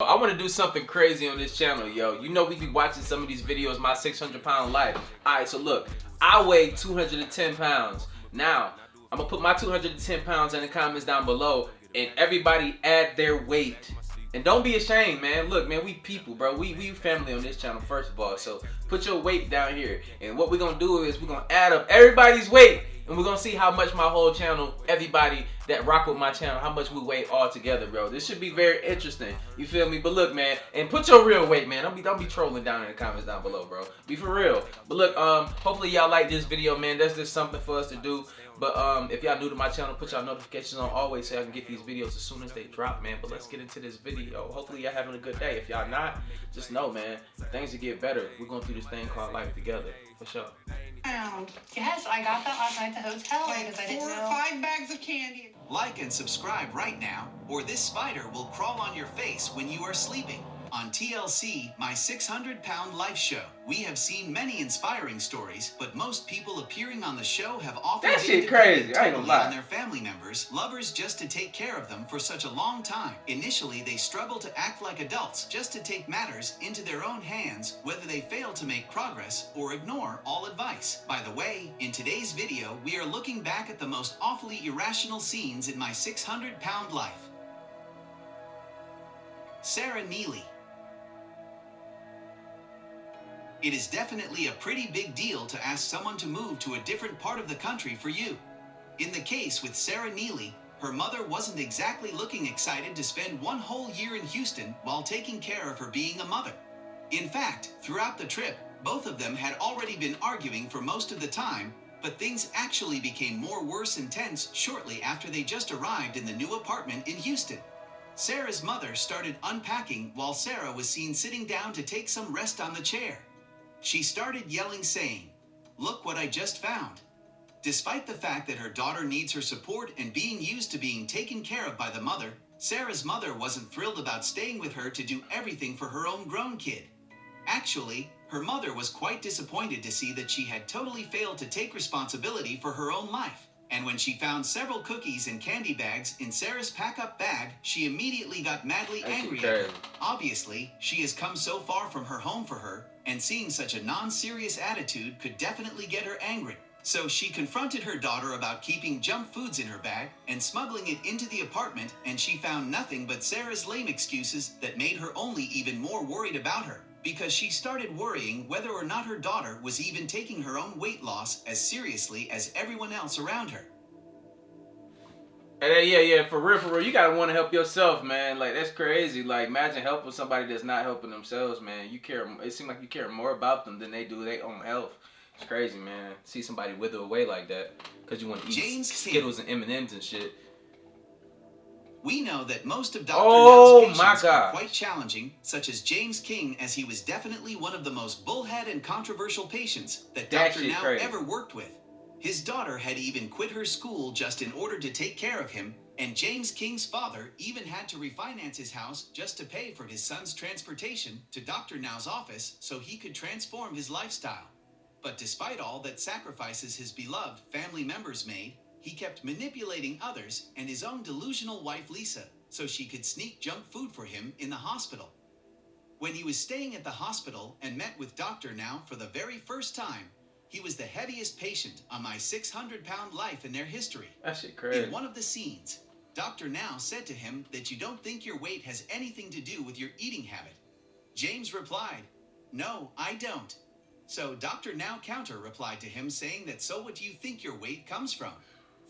I want to do something crazy on this channel, yo. You know we be watching some of these videos, my 600-pound life. Alright, so look, I weigh 210 pounds. Now, I'm going to put my 210 pounds in the comments down below, and everybody add their weight. And don't be ashamed, man. Look, man, we people, bro. We family on this channel, first of all. So put your weight down here. And what we're going to do is we're going to add up everybody's weight. And we're going to see how much my whole channel, everybody that rock with my channel, how much we weigh all together, bro. This should be very interesting. You feel me? But look, man, and put your real weight, man. Don't be trolling down in the comments down below, bro. Be for real. But look, hopefully y'all like this video, man. That's just something for us to do. But if y'all new to my channel, put y'all notifications on always so I can get these videos as soon as they drop, man. But let's get into this video. Hopefully y'all having a good day. If y'all not, just know, man, things will get better. We're going through this thing called life together. For sure. Yes, I got that last night at the hotel because I didn't know. 4 or 5 bags of candy. Like and subscribe right now, or this spider will crawl on your face when you are sleeping. On TLC, my 600-pound life show, we have seen many inspiring stories, but most people appearing on the show have often that been shit crazy. I ain't gonna lie. on their family members, lovers just to take care of them for such a long time. Initially, they struggle to act like adults just to take matters into their own hands, whether they fail to make progress or ignore all advice. By the way, in today's video, we are looking back at the most awfully irrational scenes in my 600-pound life. Sarah Neely. It is definitely a pretty big deal to ask someone to move to a different part of the country for you. In the case with Sarah Neely, her mother wasn't exactly looking excited to spend 1 whole year in Houston while taking care of her being a mother. In fact, throughout the trip, both of them had already been arguing for most of the time, but things actually became worse and tense shortly after they just arrived in the new apartment in Houston. Sarah's mother started unpacking while Sarah was seen sitting down to take some rest on the chair. She started yelling, saying, "Look what I just found." Despite the fact that her daughter needs her support and being used to being taken care of by the mother, Sarah's mother wasn't thrilled about staying with her to do everything for her own grown kid. Actually, her mother was quite disappointed to see that she had totally failed to take responsibility for her own life. And when she found several cookies and candy bags in Sarah's pack-up bag, she immediately got madly angry at her. Obviously, she has come so far from her home for her, and seeing such a non-serious attitude could definitely get her angry. So she confronted her daughter about keeping junk foods in her bag and smuggling it into the apartment, and she found nothing but Sarah's lame excuses that made her only even more worried about her, because she started worrying whether or not her daughter was even taking her own weight loss as seriously as everyone else around her. Yeah, for real, you gotta want to help yourself, man. Like, that's crazy. Like, imagine helping somebody that's not helping themselves, man. You care. It seems like you care more about them than they do their own health. It's crazy, man. See somebody wither away like that because you want to eat Skittles and M&Ms and shit. We know that most of Dr. Now's patients are quite challenging, such as James King, as he was definitely one of the most bullhead and controversial patients that Dr. Now ever worked with. His daughter had even quit her school just in order to take care of him, and James King's father even had to refinance his house just to pay for his son's transportation to Dr. Now's office so he could transform his lifestyle. But despite all that sacrifices his beloved family members made, he kept manipulating others and his own delusional wife Lisa so she could sneak junk food for him in the hospital. When he was staying at the hospital and met with Dr. Now for the very first time, he was the heaviest patient on my 600-pound life in their history. That shit crazy. In one of the scenes, Dr. Now said to him that you don't think your weight has anything to do with your eating habit. James replied, "No, I don't." So Dr. Now counter replied to him saying that so what do you think your weight comes from?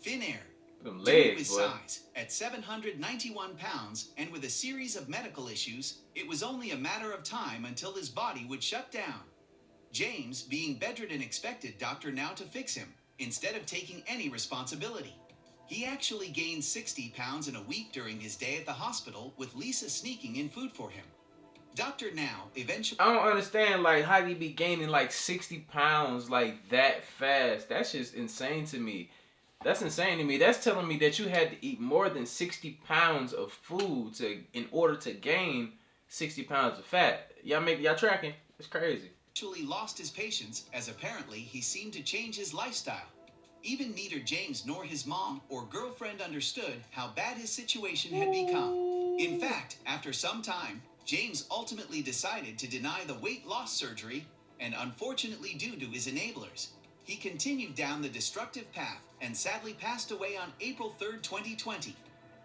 Thin air. Them Due legs, to his boy. size, at 791 pounds and with a series of medical issues, it was only a matter of time until his body would shut down. James, being bedridden, expected Dr. Now to fix him, instead of taking any responsibility. He actually gained 60 pounds in a week during his day at the hospital, with Lisa sneaking in food for him. Dr. Now eventually... I don't understand, like, how do you be gaining, like, 60 pounds, like, that fast? That's just insane to me. That's insane to me. That's telling me that you had to eat more than 60 pounds of food in order to gain 60 pounds of fat. Y'all tracking? It's crazy. Actually lost his patience, as apparently he seemed to change his lifestyle. Even neither James nor his mom or girlfriend understood how bad his situation had become. In fact, after some time, James ultimately decided to deny the weight loss surgery, and unfortunately due to his enablers, he continued down the destructive path and sadly passed away on April 3rd, 2020,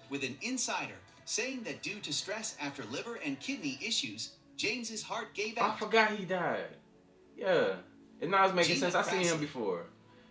with an insider saying that due to stress after liver and kidney issues, James's heart gave out. I forgot he died. Yeah. And now it's making Gina sense. I seen him Krasny. before.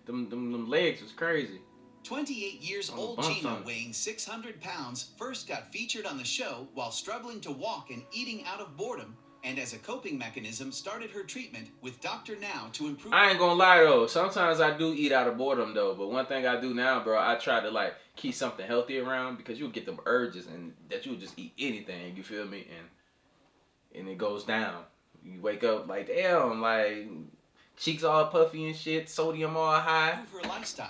Them legs was crazy. 28 years On the old bump Gina, side. weighing 600 pounds, first got featured on the show while struggling to walk and eating out of boredom, and as a coping mechanism started her treatment with Dr. Now to improve. I ain't gonna lie though. Sometimes I do eat out of boredom though. But one thing I do now, bro, I try to like keep something healthy around because you'll get them urges and that you'll just eat anything. You feel me? And it goes down. You wake up like damn, like cheeks all puffy and shit, sodium all high. Her lifestyle.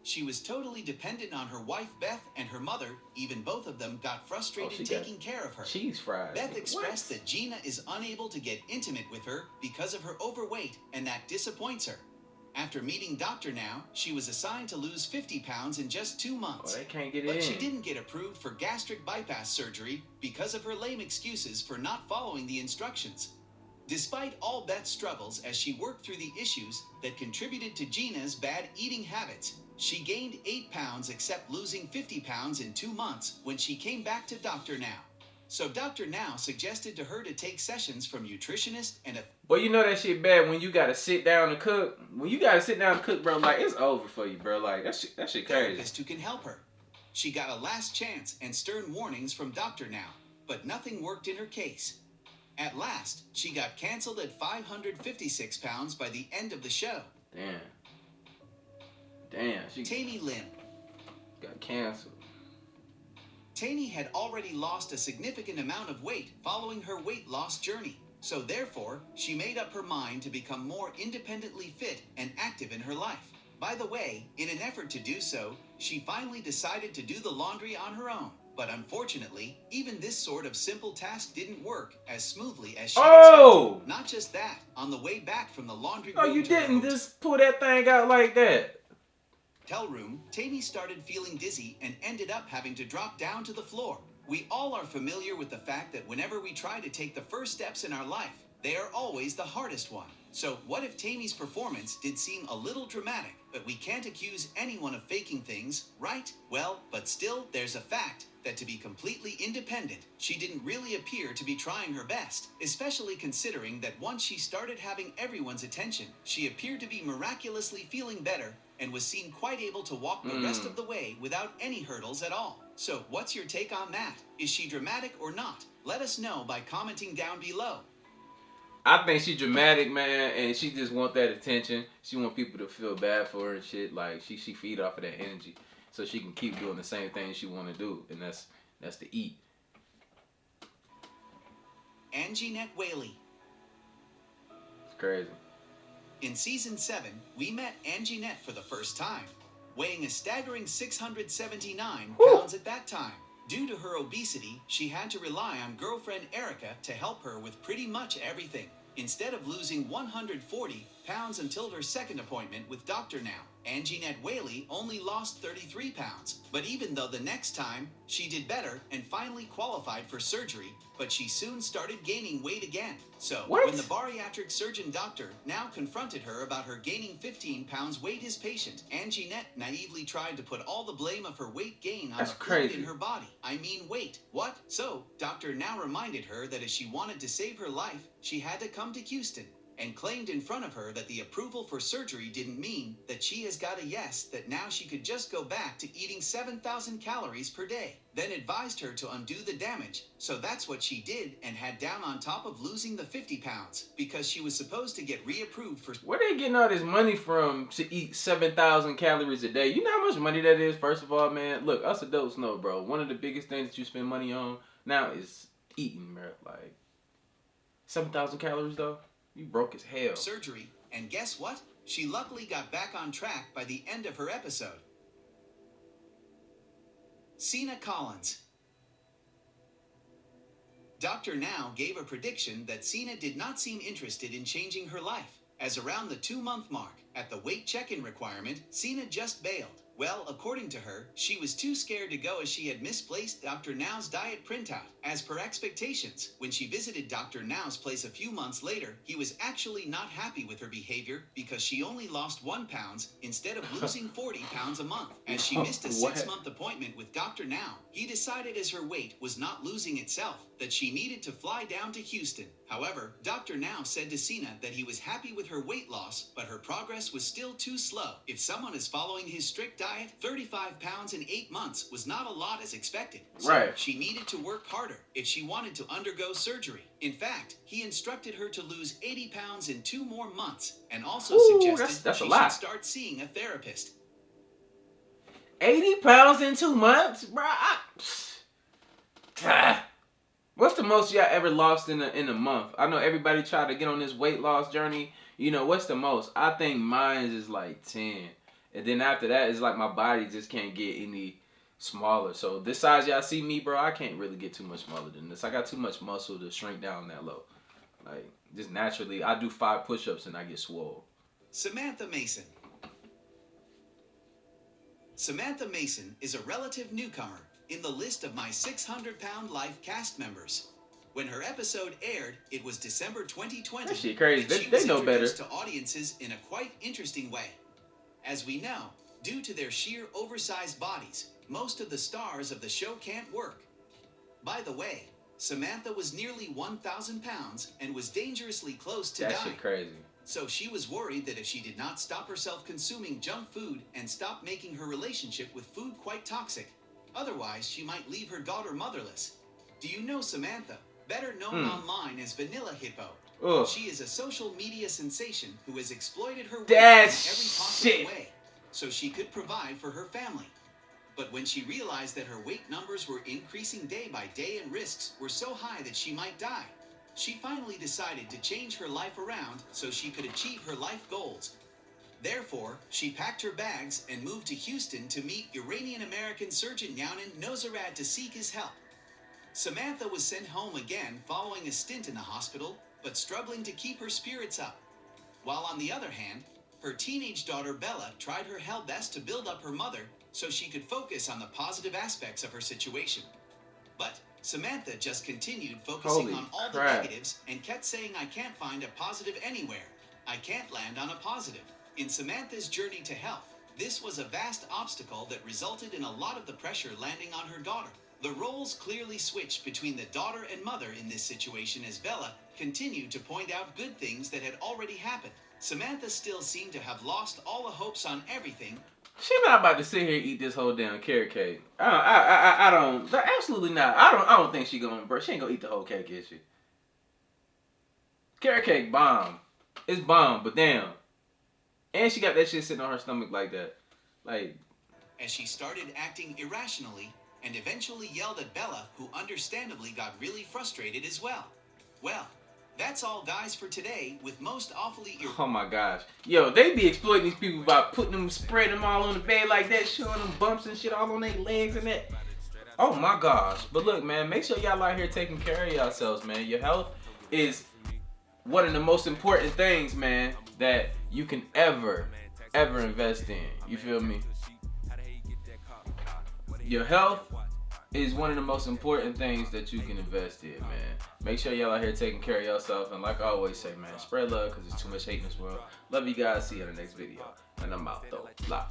She was totally dependent on her wife Beth and her mother. Even both of them got frustrated she got taking care of her. Cheese fries. Beth expressed What? that Gina is unable to get intimate with her because of her overweight, and that disappoints her. After meeting Dr. Now, she was assigned to lose 50 pounds in just 2 months. Oh, they can't get it But in. she didn't get approved for gastric bypass surgery because of her lame excuses for not following the instructions. Despite all Beth's struggles as she worked through the issues that contributed to Gina's bad eating habits, she gained 8 pounds except losing 50 pounds in 2 months when she came back to Dr. Now. So Dr. Now suggested to her to take sessions from nutritionist and a Well, you know that shit bad when you gotta sit down to cook. When you gotta sit down to cook, bro, like it's over for you, bro. Like that shit crazy. therapist who can help her. She got a last chance and stern warnings from Dr. Now, but nothing worked in her case. At last, she got canceled at 556 pounds by the end of the show. Damn, she Tammy Lim. got canceled. Taney had already lost a significant amount of weight following her weight loss journey. So therefore, she made up her mind to become more independently fit and active in her life. By the way, in an effort to do so, she finally decided to do the laundry on her own. But unfortunately, even this sort of simple task didn't work as smoothly as she Oh! expected. Not just that, on the way back from the laundry Oh, room you to her didn't just pull that thing out like that. hotel room, Tammy started feeling dizzy and ended up having to drop down to the floor. We all are familiar with the fact that whenever we try to take the first steps in our life, they are always the hardest one. So what if Tammy's performance did seem a little dramatic, but we can't accuse anyone of faking things, right? Well, but still, there's a fact that to be completely independent, she didn't really appear to be trying her best, especially considering that once she started having everyone's attention, she appeared to be miraculously feeling better and was seen quite able to walk the rest of the way without any hurdles at all. So what's your take on that? Is she dramatic or not? Let us know by commenting down below. I think she dramatic, man, and she just want that attention. She want people to feel bad for her and shit. Like she feed off of that energy, so she can keep doing the same thing she want to do, and that's to eat. Anginette Whaley. It's crazy. In season 7, we met Anginette for the first time, weighing a staggering 679 Woo! pounds at that time. Due to her obesity, she had to rely on girlfriend Erica to help her with pretty much everything. Instead of losing 140 pounds until her second appointment with Dr. Now, Anginette Whaley only lost 33 pounds. But even though the next time, she did better and finally qualified for surgery, but she soon started gaining weight again. So, What? when the bariatric surgeon doctor now confronted her about her gaining 15 pounds weight his patient, Anginette naively tried to put all the blame of her weight gain on That's the fluid crazy. in her body. I mean weight. What? So, doctor now reminded her that if she wanted to save her life, she had to come to Houston, and claimed in front of her that the approval for surgery didn't mean that she has got a yes, that now she could just go back to eating 7,000 calories per day. Then advised her to undo the damage, so that's what she did and had down on top of losing the 50 pounds, because she was supposed to get reapproved for... Where they getting all this money from to eat 7,000 calories a day? You know how much money that is, first of all, man? Look, us adults know, bro. One of the biggest things that you spend money on now is eating, bro. Like, 7,000 calories, though? You broke as hell. surgery, and guess what? She luckily got back on track by the end of her episode. Cena Collins. Dr. Now gave a prediction that Cena did not seem interested in changing her life, as around the 2-month mark, at the weight check-in requirement, Cena just bailed. Well, according to her, she was too scared to go as she had misplaced Dr. Now's diet printout. As per expectations, when she visited Dr. Now's place a few months later, he was actually not happy with her behavior because she only lost 1 pound instead of losing 40 pounds a month. As she missed a 6-month appointment with Dr. Now, he decided as her weight was not losing itself, that she needed to fly down to Houston. However, Dr. Now said to Cena that he was happy with her weight loss, but her progress was still too slow. If someone is following his strict diet, 35 pounds in 8 months was not a lot as expected. So she needed to work harder if she wanted to undergo surgery. In fact, he instructed her to lose 80 pounds in 2 more months and also suggested she should start seeing a therapist. 80 pounds in 2 months? Bro, what's the most y'all ever lost in a month? I know everybody tried to get on this weight loss journey. You know, what's the most? I think mine is like 10. And then after that, it's like my body just can't get any smaller. So this size y'all see me, bro, I can't really get too much smaller than this. I got too much muscle to shrink down that low. Like, just naturally, I do 5 push-ups and I get swole. Samantha Mason. Samantha Mason is a relative newcomer in the list of my 600-pound life cast members. When her episode aired, it was December 2020. That shit crazy. And she They was know better. introduced to audiences in a quite interesting way. As we know, due to their sheer oversized bodies, most of the stars of the show can't work. By the way, Samantha was nearly 1,000 pounds and was dangerously close to dying. That shit crazy. So she was worried that if she did not stop herself consuming junk food and stop making her relationship with food quite toxic, otherwise she might leave her daughter motherless. Do you know Samantha, better known online as Vanilla Hippo? Ugh. She is a social media sensation who has exploited her weight That in every possible way so she could provide for her family. But when she realized that her weight numbers were increasing day by day and risks were so high that she might die, she finally decided to change her life around so she could achieve her life goals. Therefore, she packed her bags and moved to Houston to meet Iranian-American surgeon Younan Nozarad to seek his help. Samantha was sent home again following a stint in the hospital, but struggling to keep her spirits up. While on the other hand, her teenage daughter Bella tried her hell best to build up her mother so she could focus on the positive aspects of her situation. But Samantha just continued focusing on all the negatives and kept saying, "I can't find a positive anywhere. I can't land on a positive." In Samantha's journey to health, this was a vast obstacle that resulted in a lot of the pressure landing on her daughter. The roles clearly switched between the daughter and mother in this situation as Bella continued to point out good things that had already happened. Samantha still seemed to have lost all the hopes on everything. She not about to sit here and eat this whole damn carrot cake. I don't. Absolutely not. I don't think she gonna. Bro, she ain't gonna eat the whole cake, is she? Carrot cake bomb. It's bomb, but damn. And she got that shit sitting on her stomach like that. Like. As she started acting irrationally and eventually yelled at Bella, who understandably got really frustrated as well. Well, that's all, guys, for today with most awfully Oh my gosh. Yo, they be exploiting these people by putting them, spreading them all on the bed like that, showing them bumps and shit all on their legs and that. Oh my gosh. But look, man, make sure y'all out here taking care of yourselves, man. Your health is one of the most important things, man, that you can ever invest in. You feel me? Your health is one of the most important things that you can invest in, man. Make sure y'all out here taking care of yourself. And like I always say, man, spread love because there's too much hate in this world. Love you guys. See you in the next video. And I'm out, though. Bye.